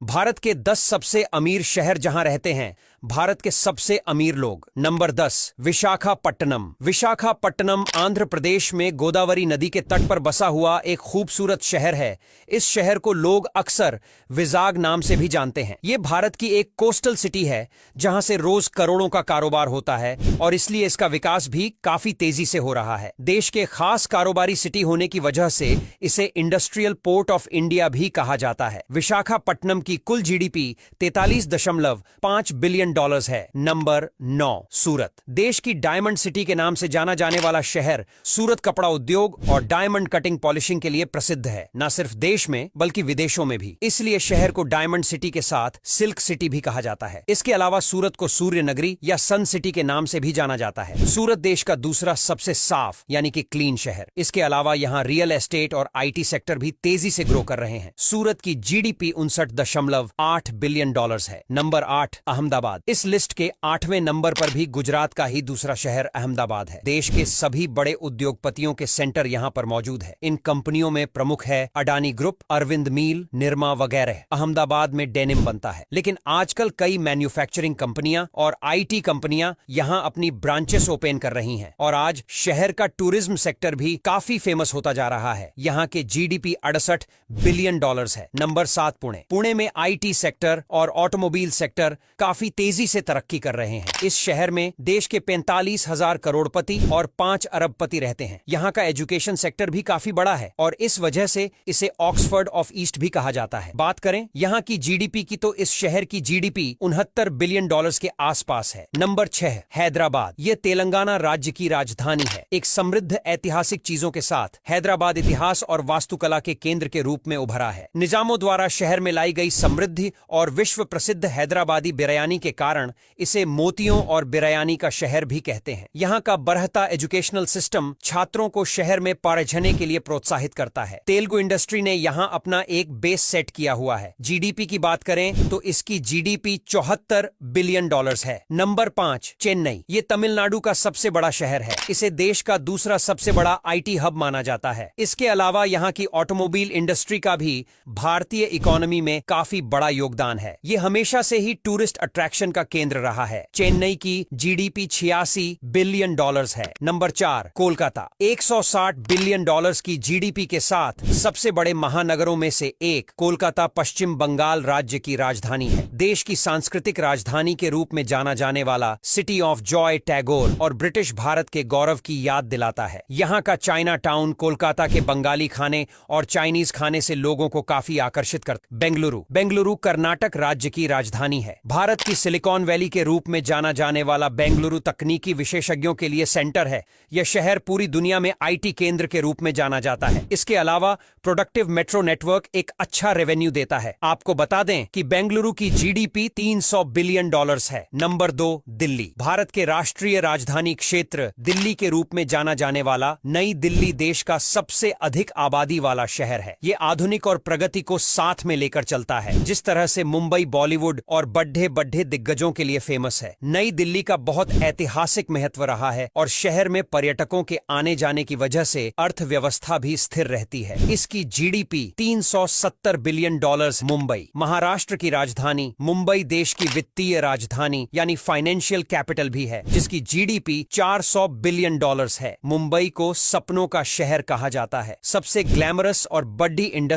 भारत के 10 सबसे अमीर शहर जहां रहते हैं भारत के सबसे अमीर लोग। नंबर 10, विशाखापट्टनम। विशाखापट्टनम आंध्र प्रदेश में गोदावरी नदी के तट पर बसा हुआ एक खूबसूरत शहर है। इस शहर को लोग अक्सर विजाग नाम से भी जानते हैं। ये भारत की एक कोस्टल सिटी है जहां से रोज करोड़ों का कारोबार होता है और इसलिए इसका विकास भी काफी तेजी से हो रहा है। देश के खास कारोबारी सिटी होने की वजह से इसे इंडस्ट्रियल पोर्ट ऑफ इंडिया भी कहा जाता है। विशाखापट्टनम की कुल जीडीपी 43.5 बिलियन डॉलर्स है। नंबर 9, सूरत। देश की डायमंड सिटी के नाम से जाना जाने वाला शहर सूरत कपड़ा उद्योग और डायमंड कटिंग पॉलिशिंग के लिए प्रसिद्ध है, न सिर्फ देश में बल्कि विदेशों में भी। इसलिए शहर को डायमंड सिटी के साथ सिल्क सिटी भी कहा जाता है। इसके अलावा सूरत को सूर्य नगरी या सन सिटी के नाम से भी जाना जाता है। सूरत देश का दूसरा सबसे साफ यानी कि क्लीन शहर। इसके अलावा यहाँ रियल एस्टेट और आईटी सेक्टर भी तेजी से ग्रो कर रहे हैं। सूरत की जीडीपी 59.8 बिलियन डॉलर्स है। नंबर 8, अहमदाबाद। इस लिस्ट के 8वें नंबर पर भी गुजरात का ही दूसरा शहर अहमदाबाद है। देश के सभी बड़े उद्योगपतियों के सेंटर यहाँ पर मौजूद है। इन कंपनियों में प्रमुख है अडानी ग्रुप, अरविंद मील, निरमा वगैरह। अहमदाबाद में डेनिम बनता है, लेकिन आजकल कई मैन्युफैक्चरिंग कंपनियां और आईटी कंपनियां यहाँ अपनी ब्रांचेस ओपन कर रही हैं और आज शहर का टूरिज्म सेक्टर भी काफी फेमस होता जा रहा है। यहाँ के जीडीपी 68 बिलियन डॉलर्स है। नंबर 7, पुणे। पुणे में आईटी सेक्टर और ऑटोमोबाइल सेक्टर काफी तेजी से तरक्की कर रहे हैं। इस शहर में देश के 45,000 करोड़पति और 5 अरबपति रहते हैं। यहाँ का एजुकेशन सेक्टर भी काफी बड़ा है और इस वजह से इसे ऑक्सफोर्ड ऑफ ईस्ट भी कहा जाता है। बात करें यहाँ की जीडीपी की तो इस शहर की जीडीपी 69 बिलियन डॉलर्स के आसपास है। नंबर 6, हैदराबाद। ये तेलंगाना राज्य की राजधानी है। एक समृद्ध ऐतिहासिक चीजों के साथ हैदराबाद इतिहास और वास्तुकला के केंद्र के रूप में उभरा है। निजामों द्वारा शहर में लाई गई समृद्धि और विश्व प्रसिद्ध हैदराबादी बिरयानी के कारण इसे मोतियों और बिरयानी का शहर भी कहते हैं। यहाँ का बढ़ता एजुकेशनल सिस्टम छात्रों को शहर में पढ़ने के लिए प्रोत्साहित करता है। तेलुगु इंडस्ट्री ने यहाँ अपना एक बेस सेट किया हुआ है। जीडीपी की बात करें तो इसकी जीडीपी 74 बिलियन डॉलर्स है। नंबर 5, चेन्नई। ये तमिलनाडु का सबसे बड़ा शहर है। इसे देश का दूसरा सबसे बड़ा आईटी हब माना जाता है। इसके अलावा यहाँ की ऑटोमोबाइल इंडस्ट्री का भी भारतीय इकोनॉमी में काफी बड़ा योगदान है। ये हमेशा से ही टूरिस्ट अट्रैक्शन का केंद्र रहा है। चेन्नई की जीडीपी 86 बिलियन डॉलर्स है। नंबर 4, कोलकाता। 160 बिलियन डॉलर्स की जीडीपी के साथ सबसे बड़े महानगरों में से एक कोलकाता पश्चिम बंगाल राज्य की राजधानी है। देश की सांस्कृतिक राजधानी के रूप में जाना जाने वाला सिटी ऑफ जॉय टैगोर और ब्रिटिश भारत के गौरव की याद दिलाता है। यहाँ का चाइना टाउन कोलकाता के बंगाली खाने और चाइनीज खाने से लोगों को काफी आकर्षित करता। बेंगलुरु। बेंगलुरु कर्नाटक राज्य की राजधानी है। भारत की सिलिकॉन वैली के रूप में जाना जाने वाला बेंगलुरु तकनीकी विशेषज्ञों के लिए सेंटर है। यह शहर पूरी दुनिया में आईटी केंद्र के रूप में जाना जाता है। इसके अलावा प्रोडक्टिव मेट्रो नेटवर्क एक अच्छा रेवेन्यू देता है। आपको बता दें कि बेंगलुरु की जीडीपी 300 बिलियन डॉलर्स है। नंबर 2, दिल्ली। भारत के राष्ट्रीय राजधानी क्षेत्र दिल्ली के रूप में जाना जाने वाला नई दिल्ली देश का सबसे अधिक आबादी वाला शहर है। ये आधुनिक और प्रगति को साथ में लेकर चलता है। जिस तरह से मुंबई बॉलीवुड और बड़े बड़े दिग्गजों के लिए फेमस है, नई दिल्ली का बहुत ऐतिहासिक महत्व रहा है और शहर में पर्यटकों के आने जाने की वजह से अर्थव्यवस्था भी स्थिर रहती है। इसकी GDP 370 billion dollars. Mumbai. Maharashtra की राजधानी मुंबई देश की वित्तीय राजधानी यानी फाइनेंशियल कैपिटल भी है, जिसकी जीडीपी 400 बिलियन डॉलर्स है। मुंबई को सपनों का शहर कहा जाता है। सबसे ग्लैमरस और बड़ी इंडस्ट्री